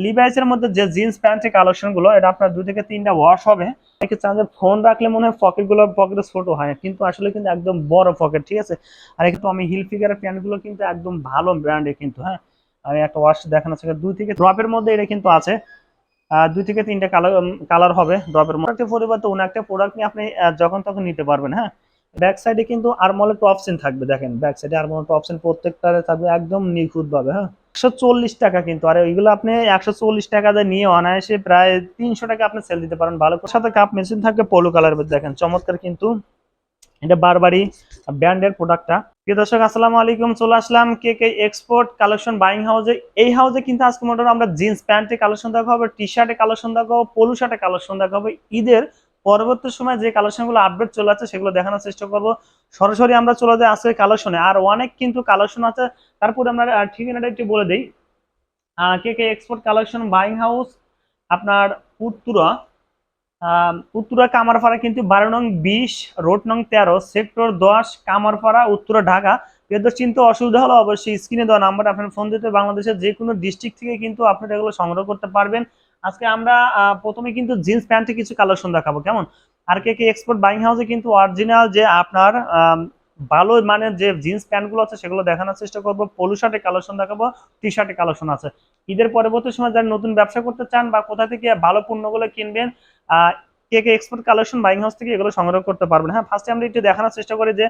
লিভাইসের মধ্যে যে জিন্স প্যান্টের কালেকশন গুলো, এটা আপনার 2 থেকে 3টা ওয়াশ হবে। অনেকে চান যে ফোন রাখলে মনে হয় পকেটে ছোট হয়, কিন্তু আসলে কিন্তু একদম বড় পকেট, ঠিক আছে। আর একটু আমি হিল ফিগারের প্যান্ট গুলো কিন্তু একদম ভালো ব্র্যান্ডের কিন্তু, হ্যাঁ। আমি একটা ওয়াশ দেখানো আছে, 2 থেকে ড্রপের মধ্যে এটা কিন্তু আছে। 2 থেকে 3টা কালার হবে ড্রপের মধ্যে। পরিবর্তে অন্য একটা প্রোডাক্ট নিয়ে আপনি যখন তখন নিতে পারবেন, হ্যাঁ। ব্যাক সাইডে কিন্তু আরমোলেড অপশন থাকবে, দেখেন ব্যাক সাইডে আরমোলেড অপশন প্রত্যেকটারে থাকবে একদম নিখুঁত ভাবে, হ্যাঁ। 140 টাকা কিন্তু, আর ওইগুলো আপনি 140 টাকা দিয়ে নিয়ে অনায়াসে প্রায় 300 টাকা আপনি সেল দিতে পারেন ভালো করে। সাথে কাপ মেশিন থাকবে পোলো কালার, দেখেন চমৎকার কিন্তু। এটা বারবারই ব্র্যান্ডের প্রোডাক্টটা। প্রিয় দর্শক আসসালামু আলাইকুম, চলে আসলাম কে কে এক্সপোর্ট কালেকশন বাইং হাউসে। এই হাউসে কিন্তু আজকে মোটামুটি আমরা জিন্স প্যান্টের কালেকশন দেখাবো, টি শার্টের কালেকশন দেখাবো, পোলো শার্টের কালেকশন দেখাবো। ঈদের পরবর্তী সময় যে কালেকশনগুলো আপডেট চলে আছে সেগুলো দেখানোর চেষ্টা করব। সরাসরি আমরা চলে যাই আজকের কালেকশনে, আর অনেক কিন্তু কালেকশন আছে। তারপরে আমরা ঠিকানাটা একটু বলে দিই। কে কে এক্সপোর্ট কালেকশন বাইং হাউস আপনার উত্তরা উত্তরা কামারপাড়া কিন্তু 12 নং 20 রোড নং 13 সেক্টর 10 কামারপাড়া উত্তরা ঢাকা। এদের চিন্তা অসুবিধা হলে অবশ্যই স্ক্রিনে দেওয়া নাম্বার আপনার ফোন দিতে বাংলাদেশের যে কোনো ডিস্ট্রিক্ট থেকে কিন্তু আপনারা এগুলো সংগ্রহ করতে পারবেন। আজকে আমরা প্রথমে কিন্তু জিন্স প্যান্টে কিছু কালেকশন দেখাবো, কেমন। আর কে কে এক্সপোর্ট বাইং হাউসে কিন্তু অরিজিনাল যে আপনার ভালো মানের যে জিন্স প্যান্টগুলো আছে সেগুলো দেখানোর চেষ্টা করবো। পোলো শার্টের কালেকশন দেখাবো, টি শার্টের কালেকশন আছে। ঈদের পরবর্তী সময় যারা নতুন ব্যবসা করতে চান বা কোথা থেকে ভালো পণ্যগুলো কিনবেন, কে কে এক্সপোর্ট কালেকশন বাইং হাউস থেকে এগুলো সংগ্রহ করতে পারবেন। হ্যাঁ, ফার্স্টে আমরা একটু দেখানোর চেষ্টা করি যে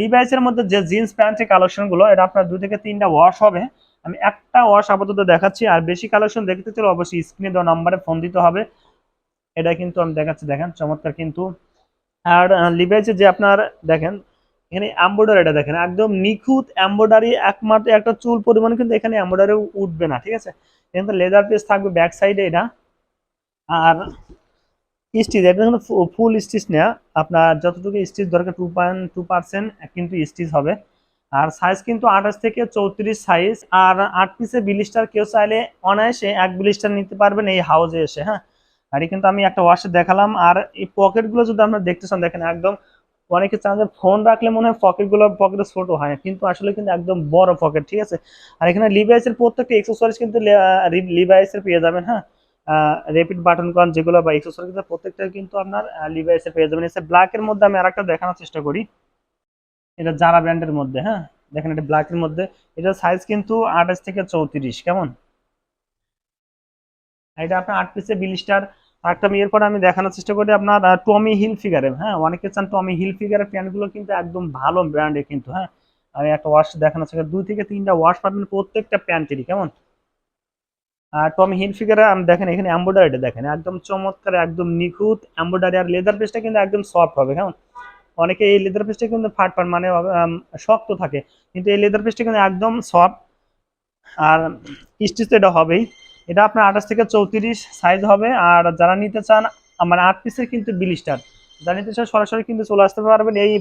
লিভাইসের মধ্যে যে জিন্স প্যান্টের কালেকশন গুলো, এটা আপনার 2 থেকে 3টা ওয়াশ হবে। আমি একটা ওয়াশ আপাতত দেখাচ্ছি, আর বেশি কালেকশন দেখতে চাইলে অবশ্যই স্ক্রিনে দেওয়া নাম্বারে ফোন দিতে হবে। এটা কিন্তু আমি দেখাচ্ছি, দেখেন চমৎকার কিন্তু। আর লিভাইসের যে আপনার দেখেন এখানে এমব্রয়ডারিটা দেখেন একদম নিখুঁত এমব্রয়ডারি, একমাত্র একটা চুল পরিমাণ কিন্তু এখানে এমব্রয়ডারি উঠবে না, ঠিক আছে। এখানে লেদার পিস থাকবে ব্যাক সাইডে এটা। আর স্টিচ এটা কিন্তু ফুল স্টিচ নেওয়া, আপনার যতটুকু স্টিচ দরকার 2.2% কিন্তু স্টিচ হবে। আর সাইজ কিন্তু 28 থেকে 34 সাইজ। আর 8 পিসে বিলিস্টার কেউ চাইলে অনায়াসে 1 বিলিস্টার নিতে পারবেন এই হাউজে এসে, হ্যাঁ। আর কিন্তু আমি একটা ওয়াশে দেখালাম। আর এই পকেটগুলো যদি আপনারা দেখতে চান, দেখেন একদম অনেকে চান যে ফোন রাখলে মনে হয় পকেটে ছোট হয়, কিন্তু আসলে কিন্তু একদম বড় পকেট, ঠিক আছে। আর এখানে লিভাইসের প্রত্যেকটা এক্সেসরিজ কিন্তু লিভাইসের পেয়ে যাবেন, হ্যাঁ। রেপিড বাটন কন যেগুলো বা এক্সেসরিজ প্রত্যেকটা কিন্তু আপনার লিভাইসে পেয়ে যাবেন। এসে ব্ল্যাকের মধ্যে আমি আরেকটা দেখানোর চেষ্টা করি, এটা জারা ব্র্যান্ডের মধ্যে, হ্যাঁ। দেখেন এটা ব্ল্যাকের মধ্যে, এটা সাইজ কিন্তু 28 থেকে 34, কেমন। এটা আপনার 8 পিসে বিলিস্টার। আরেকটা আমি এরপর আমি দেখানোর চেষ্টা করি আপনার টমি হিল ফিগারে, হ্যাঁ। অনেকে চান টমি হিল ফিগারের প্যান্টগুলো কিন্তু একদম ভালো ব্র্যান্ডের কিন্তু, হ্যাঁ। আমি একটা ওয়াশ দেখানোর চেষ্টা 2 থেকে 3টা ওয়াশ পাবেন প্রত্যেকটা প্যান্টেরই, কেমন। আর টমি হিলফিগারে আমি দেখেন এখানে এমব্রয়ডারিটা দেখেন একদম চমৎকার, একদম নিখুঁত এমব্রয়ডারি। আর লেদার পেসটা কিন্তু একদম সফট হবে, কেমন। অনেকে এই লেদার পেসটা কিন্তু ফাট মানে শক্ত থাকে, কিন্তু এই লেদার পেসটা কিন্তু একদম সফট। আর স্টিচ তো এটা হবেই। এটা আপনার 28 থেকে 34 সাইজ হবে। আর যারা নিতে চান আমার 8 পিসের কিন্তু বিলিস্টার, যারা নিতে চান সরাসরি কিন্তু চলে আসতে পারবেন এই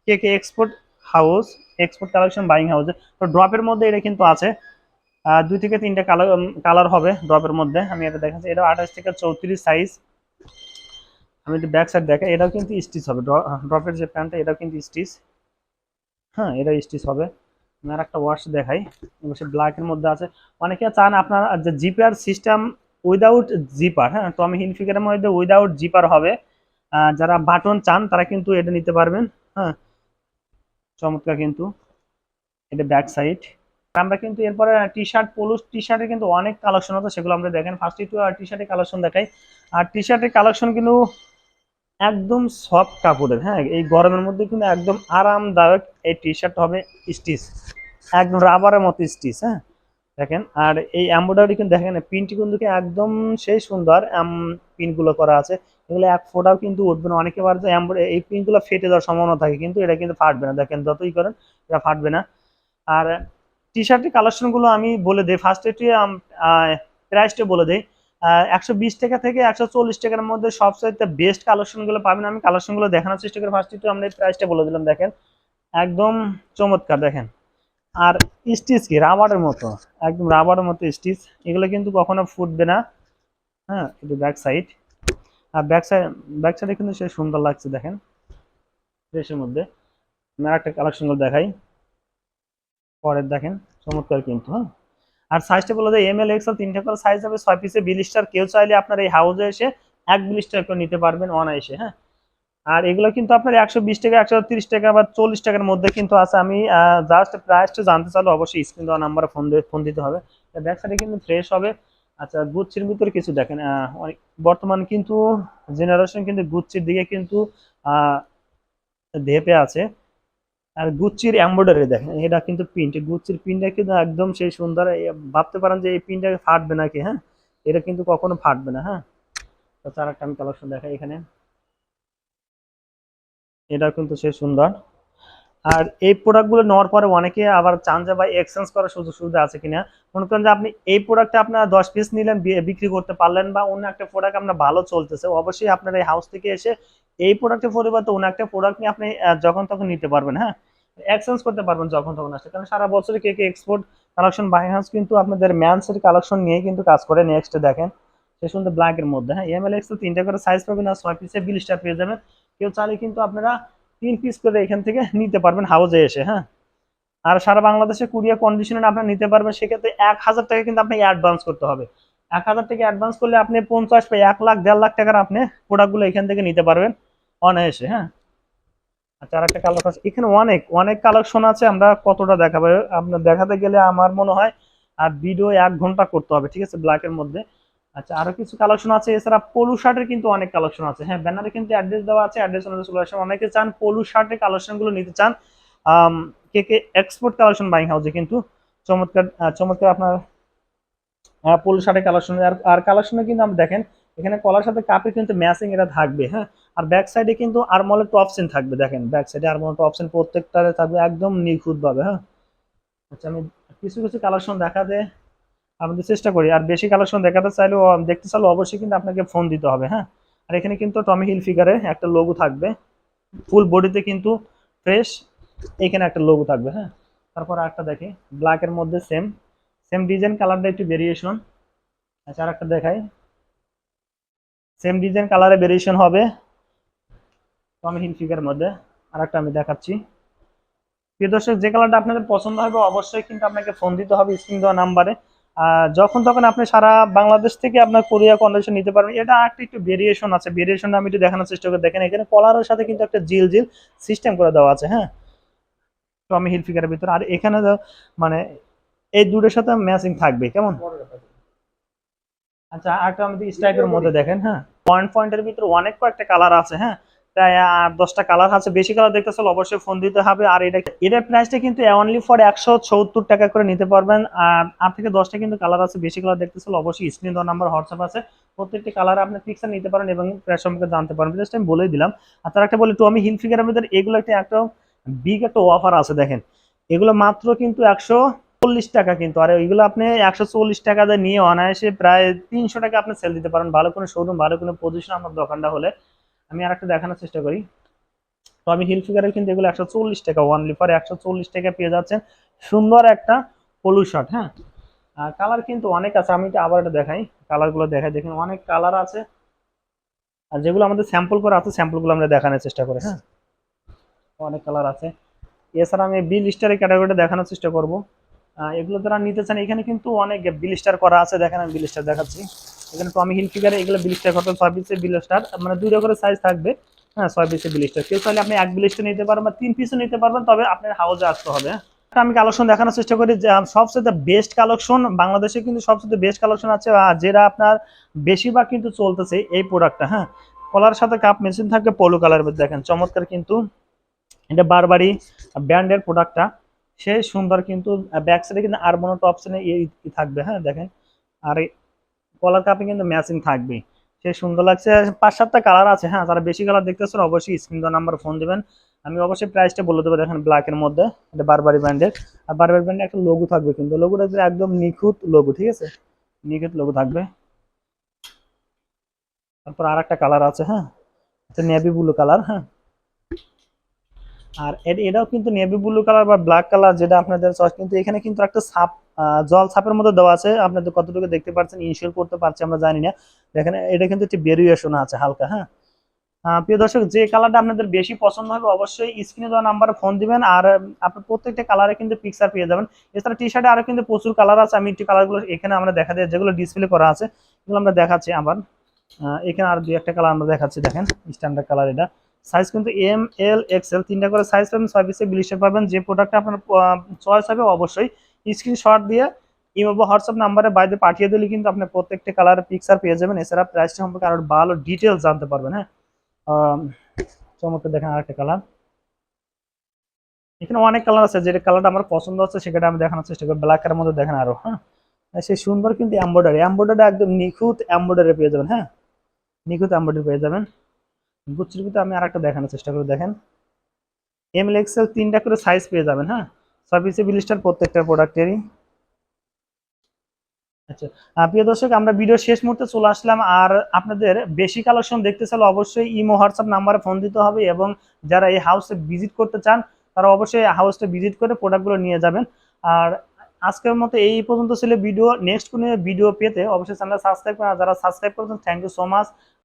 কে কে export house, export collection buying হাউসে। তো ড্রপের মধ্যে এটা কিন্তু আছে। 2 থেকে 3টা কালার হবে ড্রপের মধ্যে। আমি এটা দেখাচ্ছি, এটা 28 থেকে 34 সাইজ। আমি যদি ব্যাক সাইড দেখাই, এটাও কিন্তু স্টিচ হবে। ড্রপের যে প্যান্টটা এটাও কিন্তু স্টিচ, হ্যাঁ, এটা স্টিচ হবে। আমি আর একটা ওয়াশ দেখাই, অবশ্যই ব্ল্যাকের মধ্যে আছে। অনেকে চান আপনার যে জিপার সিস্টেম উইদাউট জিপার, হ্যাঁ। তো আমি হিলফিগারের মধ্যে উইদাউট জিপার হবে। যারা বাটন চান তারা কিন্তু এটা নিতে পারবেন, হ্যাঁ। চমৎকার কিন্তু, এটা ব্যাক সাইড। আমরা কিন্তু এরপরে টি শার্ট পোলো টি শার্টের কিন্তু অনেক কালেকশন আছে, সেগুলো আমরা দেখেন। ফার্স্ট একটু টি শার্টের কালেকশন দেখাই। আর টি শার্টের কালেকশন কিন্তু একদম সফট কাপড়ের, হ্যাঁ। এই গরমের মধ্যে কিন্তু একদম আরামদায়ক এই টি শার্ট হবে, স্টিচ একদম রাবারের মতো স্টিচ, হ্যাঁ। দেখেন আর এই এমব্রয়ডারি কিন্তু দেখেন প্রিন্টটি কিন্তু একদম সেই সুন্দর প্রিন্টগুলো করা আছে। এগুলো এক ফোঁটাও কিন্তু উঠবে না। অনেকে বার এই প্রিন্টগুলো ফেটে যাওয়ার সম্ভাবনা থাকে, কিন্তু এটা কিন্তু ফাটবে না, দেখেন যতই করেন এটা ফাটবে না। আর টি শার্টের কালেকশন গুলো আমি বলে দিই। ফার্স্ট এটি প্রাইসটা বলে দিই। 120 টাকা থেকে 140 টাকার মধ্যে সবচাইতে বেস্ট কালেকশন গুলো পাবেন। আমি কালেকশন গুলো দেখানোর চেষ্টা করি। ফার্স্ট একটু আমরা প্রাইসটা বলে দিলাম, দেখেন একদম চমৎকার, দেখেন। আর স্টিচ কি রাবারের মতো, একদম রাবারের মতো স্টিচ। এগুলো কিন্তু কখনো ফুটবে না, হ্যাঁ। এটা ব্যাক সাইড। আর ব্যাক সাইডে কিন্তু সে সুন্দর লাগছে, দেখেন ড্রেসের মধ্যে। আমি আরেকটা কালেকশন গুলো দেখাই, পরের দেখেন চমৎকার কিন্তু, হ্যাঁ। আর সাইজটা বলে দেয় এম এল এক্সেল, তিনটা করে সাইজ হবে, 6 পিসে বিলিস্টার। কেউ চাইলে আপনার এই হাউসে এসে এক বিলিস্টার করে নিতে পারবেন অনায়াসে। হ্যাঁ, আর এগুলো কিন্তু আপনার 120 টাকা, 130 টাকা বা 40 টাকার মধ্যে কিন্তু আছে। আমি জাস্ট প্রাইসটা জানতে চাইলে অবশ্যই স্ক্রিন দেওয়া নাম্বারে ফোন দিতে হবে। ব্যাক সাইডে কিন্তু ফ্রেশ হবে। আচ্ছা, গুচ্ছির ভিতরে কিছু দেখেন, অনেক বর্তমান কিন্তু জেনারেশন কিন্তু গুচ্ছির দিকে কিন্তু আহ ধেপে আছে। আর গুচ্ছির এমব্রয়ডারি দেখেন, এটা কিন্তু প্রিন্ট, গুচ্ছির প্রিন্টটা কিন্তু একদম সেই সুন্দর। ভাবতে পারেন যে এই প্রিন্টটা ফাটবে নাকি। হ্যাঁ, এটা কিন্তু কখনো ফাটবে না। হ্যাঁ, তাছাড়া একটা আমি কালেকশন দেখাই এখানে, এটা কিন্তু সেই সুন্দর। আর এই প্রোডাক্টগুলো নেওয়ার পরে অনেকে আবার চান যে ভাই এক্সচেঞ্জ করার সুযোগ সুবিধা আছে কিনা। মনে করেন যে আপনি এই প্রোডাক্টটা আপনার 10 পিস নিলেন, বিক্রি করতে পারলেন, বা অন্য একটা প্রোডাক্ট আপনার ভালো চলতেছে, অবশ্যই আপনার এই হাউস থেকে এসে এই প্রোডাক্টের পরিবর্তে অন্য একটা প্রোডাক্ট নিয়ে আপনি যখন তখন নিতে পারবেন। হ্যাঁ, এক্সচেঞ্জ করতে পারবেন যখন তখন আসে, কারণ সারা বছরে কে কে এক্সপোর্ট কালেকশন বাই হাউস কিন্তু আপনাদের ম্যানসের কালেকশন নিয়ে কিন্তু কাজ করে। নেক্সট দেখেন, সে সুন্দর ব্ল্যাক এর মধ্যে। হ্যাঁ, এম এল এক্সেল তিনটা করে সাইজ পাবেন, আর 6 পিসে বিলিস্টার পেয়ে যাবেন। কেউ চাইলে কিন্তু আপনারা 3 পিস করে এখান থেকে নিতে পারবেন হাউসে এসে। হ্যাঁ, আর সারা বাংলাদেশে কুরিয়ার কন্ডিশনে আপনার নিতে পারবেন। সেক্ষেত্রে 1,000 টাকা কিন্তু আপনাকে অ্যাডভান্স করতে হবে। 1,000 টাকা অ্যাডভান্স করলে আপনি 50 বা 1 লাখ 1.5 লাখ টাকার আপনি প্রোডাক্টগুলো এখান থেকে নিতে পারবেন অনায়াসে। হ্যাঁ, আচ্ছা, আর একটা কালেকশন আছে এখানে, অনেক অনেক কালেকশন আছে। আমরা কতটা দেখাবো, আপনার দেখাতে গেলে আমার মনে হয় আর ভিডিও 1 ঘন্টা করতে হবে। ঠিক আছে, ব্ল্যাকের মধ্যে। আচ্ছা, আরো কিছু কালেকশন আছে। এছাড়া পলু শার্টের কিন্তু অনেক কালেকশন আছে। হ্যাঁ, ব্যানারে কিন্তু অ্যাড্রেস দেওয়া আছে, অ্যাড্রেস অনুযায়ী চলে আসেন। অনেকে চান পলু শার্টের কালেকশন গুলো নিতে চান, কে কে এক্সপোর্ট কালেকশন বাইং হাউসে কিন্তু চমৎকার চমৎকার আপনার পলু শার্টের কালেকশন। আর কালেকশনে কিন্তু আপনি দেখেন এখানে কলার সাথে কাপে কিন্তু ম্যাচিং এটা থাকবে। হ্যাঁ, আর ব্যাক সাইডে কিন্তু আরমলের টপসিন থাকবে। দেখেন ব্যাক সাইডে আরমলের টপসিন প্রত্যেকটারে থাকবে একদম নিখুঁত ভাবে। হ্যাঁ, আচ্ছা, আমি কিছু কিছু কালেকশন দেখাতে আমাদের চেষ্টা করি। আর বেশি কালেকশন দেখাতে চাইলেও দেখতে চাইলে অবশ্যই কিন্তু আপনাকে ফোন দিতে হবে। হ্যাঁ, আর এখানে কিন্তু টমি হিল ফিগারের একটা লোগো থাকবে, ফুল বডিতে কিন্তু ফ্রেশ, এখানে একটা লোগো থাকবে। হ্যাঁ, তারপর একটা দেখি ব্ল্যাকের মধ্যে সেম সেম ডিজাইন, কালারটা একটু ভেরিয়েশন। আচ্ছা, আর একটা দেখাই, সেম ডিজাইন কালারে ভেরিয়েশন হবে টমি হিল ফিগারের মধ্যে। আর একটা আমি দেখাচ্ছি। প্রিয় দর্শক, যে কালারটা আপনাদের পছন্দ হবে অবশ্যই কিন্তু আপনাকে ফোন দিতে হবে স্ক্রিন দেওয়া নাম্বারে। যখন তখন আপনি সারা বাংলাদেশ থেকে আপনার কোরিয়া কন্ডিশন নিতে পারবেন। এটা একটা একটু ভেরিয়েশন আছে, ভেরিয়েশনটা আমি একটু দেখানোর চেষ্টা করে দেখেন। এখানে কলারের সাথে কিন্তু একটা জিল জিল সিস্টেম করে দেওয়া আছে। হ্যাঁ, টমি হিল ফিগারের ভিতরে। আর এখানে মানে এই দুটোর সাথে ম্যাচিং থাকবে কেমন। আচ্ছা, আরেকটা আমাদের স্ট্রাইপের মধ্যে দেখেন। হ্যাঁ, পয়েন্টের ভিতরে অনেক কয়েকটা কালার আছে। হ্যাঁ, প্রায় 8-10টা কালার আছে। বেশি কালার দেখতে চাইলে অবশ্যই ফোন দিতে হবে। আর এটার প্রাইসটা কিন্তু অনলি ফর 170 টাকা করে নিতে পারবেন। আর 8 থেকে 10টা কিন্তু কালার আছে। বেশি কালার দেখতে চাইলে অবশ্যই স্ক্রিন দেওয়া নাম্বার হোয়াটসঅ্যাপ আছে, প্রত্যেকটি কালার আপনি পিকচার নিতে পারেন এবং প্রাইস সম্পর্কে জানতে পারেন। জাস্ট আমি বলেই দিলাম। আর তার একটা বলি, টমি হিল ফিগারের ভিতরে এগুলো একটা বিগ একটা অফার আছে। দেখেন, এগুলো মাত্র কিন্তু 140 টাকা কিন্তু। আর ওইগুলো আপনি 140 টাকা দিয়ে নিয়ে অনায়াসে প্রায় 300 টাকা আপনি সেল দিতে পারেন, ভালো কোনো শোরুম, ভালো কোনো পজিশন আমার দোকানটা হলে। আমি আর একটা দেখানোর চেষ্টা করি। তো আমি হিল ফিগারের কিন্তু এগুলো 140 টাকা, ওয়ানলি ফর 140 টাকা পেয়ে যাচ্ছেন সুন্দর একটা পলু শার্ট। হ্যাঁ, আর কালার কিন্তু অনেক আছে। আমি আবার এটা দেখাই, কালারগুলো দেখাই। দেখেন অনেক কালার আছে, আর যেগুলো আমাদের স্যাম্পল করা আছে স্যাম্পলগুলো আমরা দেখানোর চেষ্টা করি। হ্যাঁ, অনেক কালার আছে। এছাড়া আমি বিল স্টারের ক্যাটাগরিটা দেখানোর চেষ্টা করব। এগুলো যারা নিতে চান, এখানে কিন্তু অনেক বিল স্টার করা আছে। দেখেন আমি বিল স্টার দেখাচ্ছি। এখানে টমি হিল ফিগারে এগুলো বিল স্টার করতে 6 পিসের বিল স্টার, মানে 2টা করে সাইজ থাকবে। হ্যাঁ, 6 পিসের বিল স্টার। কেউ চাইলে আপনি 1 বিল স্টার নিতে পারবেন বা 3 পিসও নিতে পারবেন, তবে আপনার হাউসে আসতে হবে। আমি কালেকশন দেখানোর চেষ্টা করি যে সবচেয়ে বেস্ট কালেকশন বাংলাদেশে কিন্তু সবচেয়ে বেস্ট কালেকশন আছে, যেটা আপনার বেশিরভাগ কিন্তু চলতেছে এই প্রোডাক্টটা। হ্যাঁ, কলার সাথে কাপ মেশিন থাকবে পলো কালারের মধ্যে। দেখেন চমৎকার কিন্তু এটা বারবারি ব্র্যান্ডের প্রোডাক্টটা, সে সুন্দর কিন্তু। ব্যাক সাইডে কিন্তু আরমোনো টপসনে থাকবে। হ্যাঁ, দেখেন। আর কলার কাপে কিন্তু ম্যাচিং থাকবে, সে সুন্দর লাগছে। 5-7টা কালার আছে। হ্যাঁ, যারা বেশি কালার দেখতেছেন অবশ্যই স্ক্রিন দেওয়া নাম্বার ফোন দিবেন, আমি অবশ্যই প্রাইসটা বলে দেবো। দেখেন ব্ল্যাকের মধ্যে, এটা বারবারি ব্র্যান্ডের। আর বারবারি ব্র্যান্ডের একটা লোগো থাকবে, কিন্তু লোগোটা একদম নিখুঁত লোগো। ঠিক আছে, নিখুঁত লোগো থাকবে। তারপর আর একটা কালার আছে। হ্যাঁ, এটা নেভি ব্লু কালার। হ্যাঁ, আর এটাও কিন্তু নেভি ব্লু কালার বা ব্ল্যাক কালার, যেটা আপনাদের চয়েস। কিন্তু এখানে কিন্তু একটা ছাপ, জল ছাপের মধ্যে দেওয়া আছে। আপনাদের কতটুকু দেখতে পাচ্ছেন, ইনশিওর করতে পারছি আমরা জানি না। দেখেন এটা কিন্তু একটি ভেরিয়েশন আছে হালকা। হ্যাঁ, প্রিয় দর্শক, যে কালারটা আপনাদের বেশি পছন্দ হবে অবশ্যই স্ক্রিনে দেওয়া নাম্বারে ফোন দিবেন, আর আপনি প্রত্যেকটা কালারে কিন্তু পিকচার পেয়ে যাবেন। এছাড়া টি শার্টে আরো কিন্তু প্রচুর কালার আছে, আমি একটু কালারগুলো এখানে আমরা দেখা দিই, যেগুলো ডিসপ্লে করা আছে এগুলো আমরা দেখাচ্ছি আবার। এখানে আর দুই একটা কালার আমরা দেখাচ্ছি, দেখেন স্ট্যান্ডার্ড কালার এটা। সাইজ কিন্তু এম এল এক্সেল তিনটা করে সাইজ পাবেন, 6 পিসে বিলিশে পাবেন। যে প্রোডাক্টটা আপনার চয়েস হবে অবশ্যই স্ক্রিনশট দিয়ে ইমো বা হোয়াটসঅ্যাপ নাম্বারে বাইরে পাঠিয়ে দিলে কিন্তু আপনি প্রত্যেকটা কালারের পিকচার পেয়ে যাবেন। এছাড়া প্রাইসটা সম্পর্কে আরো ভালো ডিটেলস জানতে পারবেন। হ্যাঁ, চমৎকার, দেখেন আরেকটা কালার। এখানে অনেক কালার আছে, যেটা কালারটা আমার পছন্দ হচ্ছে সেটা আমি দেখানোর চেষ্টা করি। ব্ল্যাক এর মধ্যে দেখেন আরো, হ্যাঁ সেই সুন্দর কিন্তু এমব্রয়ডারি একদম নিখুঁত এমব্রয়ডারি পেয়ে যাবেন। হ্যাঁ, নিখুঁত এমব্রয়ডারি পেয়ে যাবেন। গুচ্ছির ভিতরে আমি আরেকটা দেখানোর চেষ্টা করি, দেখেন এম এল এক্সেল তিনটা করে সাইজ পেয়ে যাবেন। হ্যাঁ, 6 পিসে বিলিস্টার প্রত্যেকটা প্রোডাক্টেরই। আচ্ছা, প্রিয় দর্শক, আমরা ভিডিও শেষ মুহূর্তে চলে আসলাম। আর আপনাদের বেশি কালেকশন দেখতে চাইলে অবশ্যই ইমো হোয়াটসঅ্যাপ নাম্বারে ফোন দিতে হবে, এবং যারা এই হাউসে ভিজিট করতে চান তারা অবশ্যই হাউসটা ভিজিট করে প্রোডাক্টগুলো নিয়ে যাবেন। আর আজকের মতো এই পর্যন্ত ছিল ভিডিও। নেক্সট কোনো ভিডিও পেতে অবশ্যই চ্যানেল সাবস্ক্রাইব করেন, যারা সাবস্ক্রাইব করেছেন থ্যাংক ইউ সো মাচ।